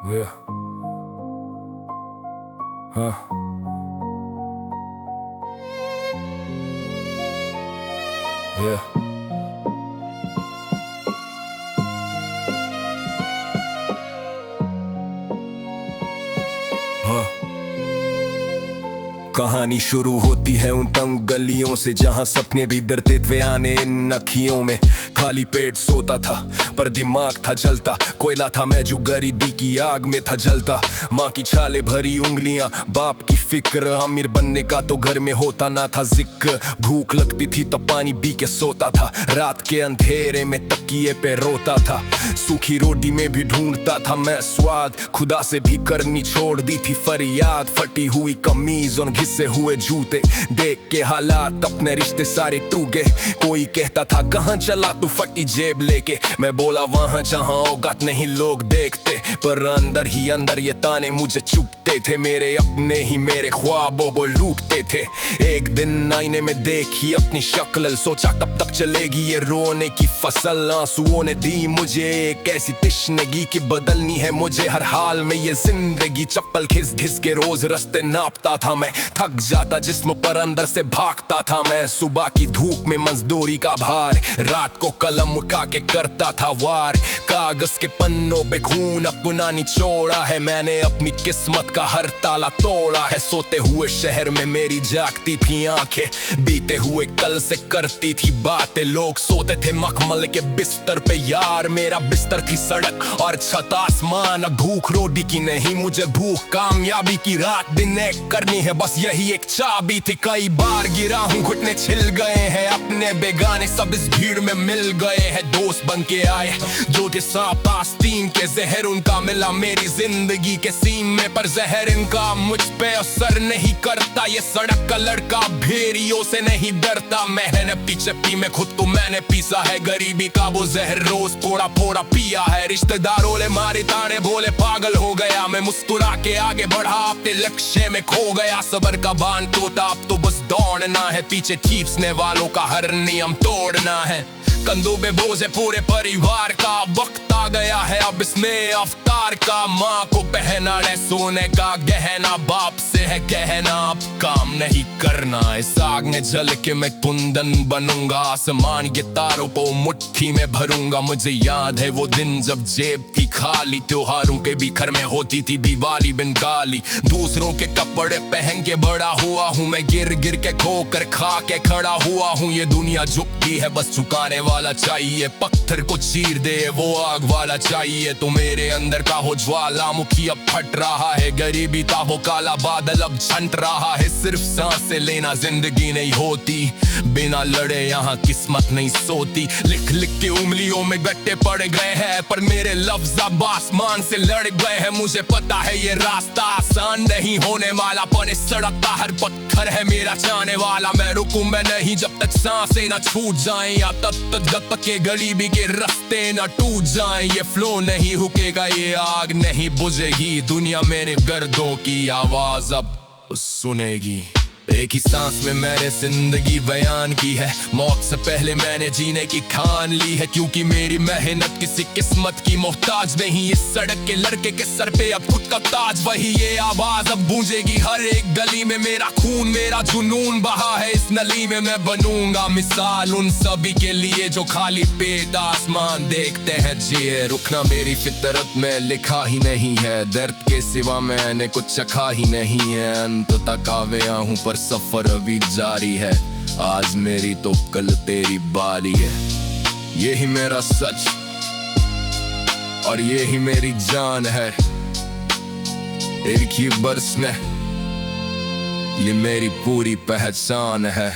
Yeah. Huh. Yeah. Huh. कहानी शुरू होती है उन तंग गलियों से जहां सपने भी डरते थे आने इन अखियों में। खाली पेट सोता था पर दिमाग था जलता, कोयला था मैं जो गरीबी की आग में था जलता। माँ की छाले भरी उंगलियां, बाप की फिक्र, अमीर बनने का तो घर में होता ना था जिक्र। भूख लगती थी तो पानी पी के सोता था, रात के अंधेरे में तकिए पे रोता था। सूखी रोटी में भी ढूंढता था मैं स्वाद, खुदा से भी करनी छोड़ दी थी फरियाद। फटी हुई कमीज और घिसे हुए जूते देख के हालात अपने रिश्ते सारे टूट गए। कोई कहता था कहाँ चला तू फटी जेब लेके, मैं बोला वहां जहां औकात नहीं लोग देखते। पर अंदर ही अंदर ये ताने मुझे चुभते थे, मेरे अपने ही मेरे ख्वाबों को लूटते थे। एक दिन आईने में देखी अपनी शक्ल, सोचा कब तक चलेगी ये रोने की फसल। आंसुओं ने दी मुझे एक ऐसी तश्नगी कि बदलनी है मुझे हर हाल में ये जिंदगी। चप्पल घिस घिस के रोज रास्ते नापता था मैं, थक जाता जिस्म पर अंदर से भागता था मैं। सुबह की धूप में मजदूरी का भार, रात को कलम उठा के करता था वार। कागज के पन्नों पे खून अपना निचोड़ा है मैंने, अपनी किस्मत का हर ताला तोड़ा है। सोते हुए शहर में मेरी जागती थी आंखें, बीते हुए कल से करती थी बातें। लोग सोते थे मखमल के बिस्तर पे यार, मेरा बिस्तर थी सड़क और छत आसमान। भूख रोटी की नहीं मुझे भूख कामयाबी की, रात दिन एक करनी है बस यही एक चाबी थी। कई बार गिरा हूँ घुटने छिल गए हैं, अपने बेगाने सब इस भीड़ में मिल गए हैं। दोस्त बन के आए जो थे सांप आस्तीन के, जहर उनका मिला मेरी जिंदगी के सीन में। पर जहर इनका मुझ पे असर नहीं करता, ये सड़क का लड़का भेड़ियों से नहीं डरता। मेहनत चप्पी में खुद तो मैंने पीसा है, गरीबी का वो जहर रोज थोड़ा थोड़ा पिया है। रिश्तेदारों ने मारे ताने बोले पागल हो गया, मैं मुस्कुरा के आगे बढ़ा अपने लक्ष्य में खो गया। सबर का बांध टूटा अब तो बस दौड़ना है, पीछे खींचने वालों का हर नियम तोड़ना है। कंधों पे बोझ है पूरे परिवार का, वक्त आ गया है अब इसमें अवतार का। माँ को पहना है सोने का गहना, बाप से है कहना अब काम नहीं करना। इस आग में जल के मैं कुंदन बनूंगा, आसमान के तारों को मुट्ठी में भरूंगा। मुझे याद है वो दिन जब जेब थी खाली, त्योहारों के भी घर में होती थी दिवाली बिन गाली। दूसरों के कपड़े पहन के बड़ा हुआ हूँ मैं, गिर गिर के खोकर खा के खड़ा हुआ हूँ। ये दुनिया झुकती है बस झुकाने वाला चाहिए, पत्थर को चीर दे वो आग वाला चाहिए। तो मेरे अंदर का हो ज्वालामुखी अब फट रहा है, गरीबी का वो काला बादल अब छंट रहा है। सिर्फ सांसें लेना जिंदगी नहीं होती, बिना लड़े यहाँ किस्मत नहीं सोती। लिख लिख के उंगलियों में गट्टे पड़ गए हैं, पर मेरे लफ्ज अब आसमान से लड़ गए हैं। मुझे पता है ये रास्ता आसान नहीं होने वाला, पर इस सड़क का हर पत्थर है मेरा जाने वाला। मैं रुकूं मैं नहीं जब तक सांसें न छूट जाएं, या तब तक जब तक के गरीबी के रास्ते न टूट जाएं। ये फ्लो नहीं रुकेगा, ये आग नहीं बुझेगी, दुनिया मेरे गर्दों की आवाज अब सुनेगी। एक ही सांस में मैंने जिंदगी बयान की है, मौत से पहले मैंने जीने की ठान ली है। क्योंकि मेरी मेहनत किसी किस्मत की मोहताज नहीं, इस सड़क के लड़के के सर पे अब खुद का ताज। वही ये आवाज अब गूंजेगी हर एक गली में, मेरा खून मेरा जुनून बहा है इस नली में। मैं बनूंगा मिसाल उन सभी के लिए जो खाली पेट आसमान देखते हैं जिए। रुकना मेरी फितरत में लिखा ही नहीं है, दर्द के सिवा मैंने कुछ चखा ही नहीं है। अंत तक आया हूँ पर सफर अभी जारी है, आज मेरी तो कल तेरी बारी है। यही मेरा सच और यही मेरी जान है, एक ही बरस में ये मेरी पूरी पहचान है।